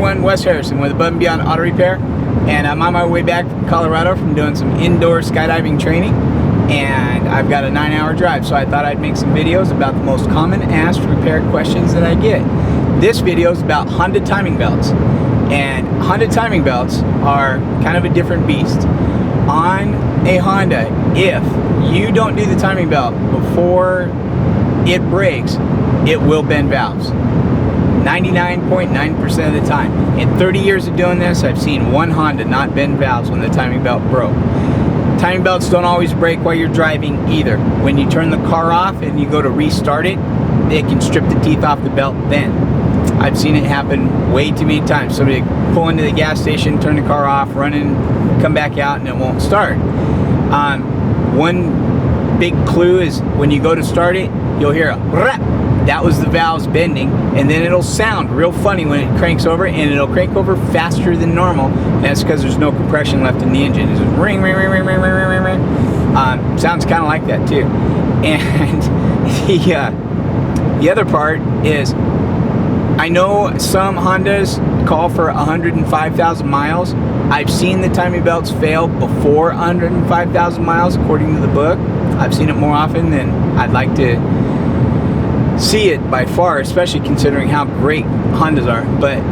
everyone, Wes Harrison with Above and Beyond Auto Repair, and I'm on my way back from Colorado from doing some indoor skydiving training, and I've got a 9-hour drive, so I thought I'd make some videos about the most common asked repair questions that I get. This video is about Honda timing belts, and Honda timing belts are kind of a different beast. On a Honda, if you don't do the timing belt before it breaks, it will bend valves. 99.9% of the time. In 30 years of doing this, I've seen one Honda not bend valves when the timing belt broke. Timing belts don't always break while you're driving either. When you turn the car off and you go to restart it, it can strip the teeth off the belt then. I've seen it happen way too many times. Somebody pull into the gas station, turn the car off, run in, come back out, and it won't start. One big clue is when you go to start it, you'll hear a rap. That was the valves bending, and then it'll sound real funny when it cranks over, and it'll crank over faster than normal. And that's because there's no compression left in the engine. It's just ring, ring, ring, ring, ring, ring, ring, ring. Sounds kind of like that too. And the other part is, I know some Hondas call for 105,000 miles. I've seen the timing belts fail before 105,000 miles, according to the book. I've seen it more often than I'd like to see it by far, especially considering how great Hondas are. But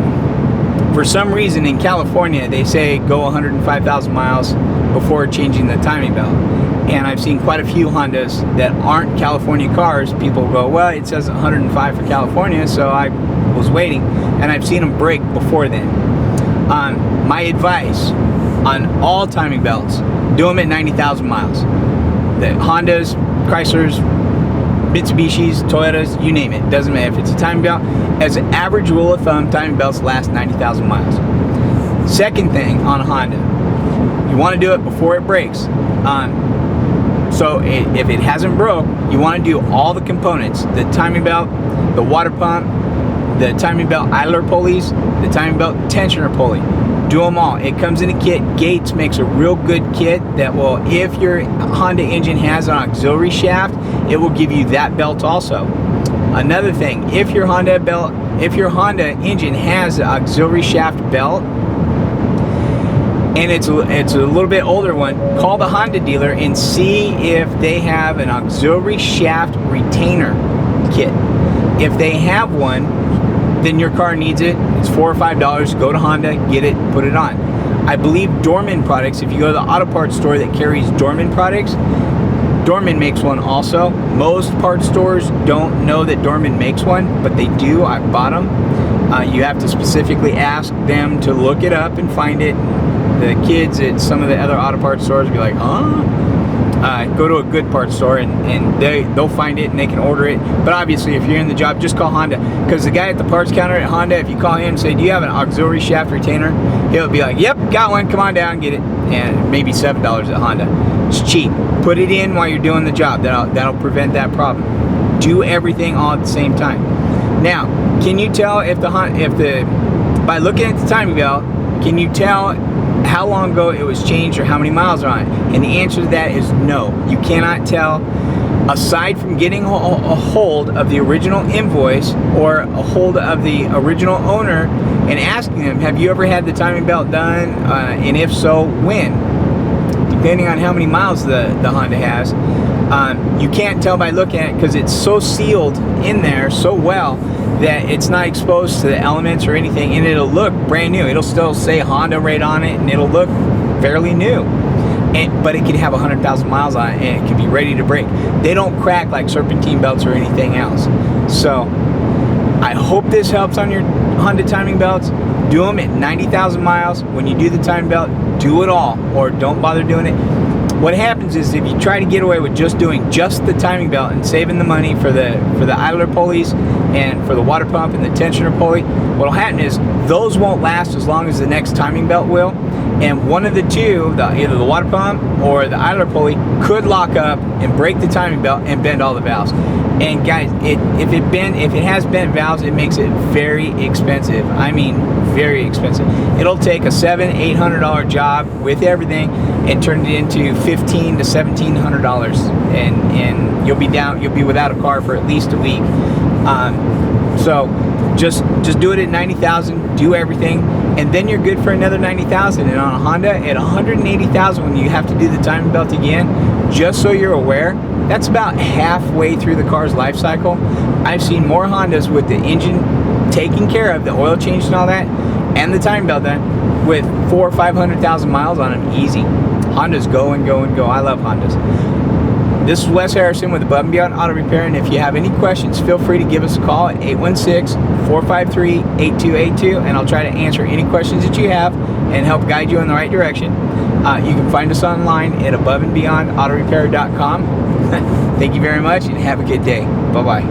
for some reason in California, they say go 105,000 miles before changing the timing belt. And I've seen quite a few Hondas that aren't California cars. People go, well, it says 105 for California, so I was waiting. And I've seen them break before then. My advice on all timing belts, do them at 90,000 miles. The Hondas, Chryslers, Mitsubishis, Toyotas, you name it. Doesn't matter if it's a timing belt. As an average rule of thumb, timing belts last 90,000 miles. Second thing on a Honda, you want to do it before it breaks. So if it hasn't broke, you want to do all the components: the timing belt, the water pump, the timing belt idler pulleys, the timing belt tensioner pulley. Do them all. It comes in a kit. Gates makes a real good kit that will, if your Honda engine has an auxiliary shaft, it will give you that belt also. Another thing, if your Honda engine has an auxiliary shaft belt, and it's a little bit older one, call the Honda dealer and see if they have an auxiliary shaft retainer kit. If they have one, then your car needs it. It's $4 or $5. Go to Honda, get it, put it on. I believe Dorman products, if you go to the auto parts store that carries Dorman products, Dorman makes one also. Most parts stores don't know that Dorman makes one, but they do. I bought them. You have to specifically ask them to look it up and find it. The kids at some of the other auto parts stores will be like, huh? Go to a good parts store and they'll find it and they can order it. But obviously, if you're in the job, just call Honda, because the guy at the parts counter at Honda, if you call him and say, do you have an auxiliary shaft retainer, he'll be like, yep, got one, come on down, get it. And maybe $7 at Honda. It's cheap. Put it in while you're doing the job. That'll prevent that problem. Do everything all at the same time. Now, can you tell by looking at the timing belt, can you tell how long ago it was changed or how many miles are on it? And the answer to that is no. You cannot tell, aside from getting a hold of the original invoice or a hold of the original owner and asking them, have you ever had the timing belt done? And if so, when? Depending on how many miles the Honda has. You can't tell by looking at it because it's so sealed in there so well that it's not exposed to the elements or anything, and it'll look brand new. It'll still say Honda right on it, and it'll look fairly new. But it could have 100,000 miles on it, and it could be ready to break. They don't crack like serpentine belts or anything else. So I hope this helps on your Honda timing belts. Do them at 90,000 miles. When you do the timing belt, do it all, or don't bother doing it. What happens is, if you try to get away with just doing just the timing belt and saving the money for the idler pulleys and for the water pump and the tensioner pulley, what'll happen is those won't last as long as the next timing belt will. And one of the two, either the water pump or the idler pulley, could lock up and break the timing belt and bend all the valves. And guys, if it has bent valves, it makes it very expensive. I mean, very expensive. It'll take a $700-800 job with everything and turn it into $1,500 to $1,700, and you'll be without a car for at least a week. So Just do it at 90,000, do everything, and then you're good for another 90,000. And on a Honda at 180,000, when you have to do the timing belt again, just so you're aware, that's about halfway through the car's life cycle. I've seen more Hondas with the engine taken care of, the oil changed and all that, and the timing belt done, with 400,000 or 500,000 miles on them easy. Hondas go and go and go. I love Hondas. This is Wes Harrison with Above and Beyond Auto Repair, and if you have any questions, feel free to give us a call at 816-453-8282, and I'll try to answer any questions that you have and help guide you in the right direction. You can find us online at aboveandbeyondautorepair.com. Thank you very much, and have a good day. Bye-bye.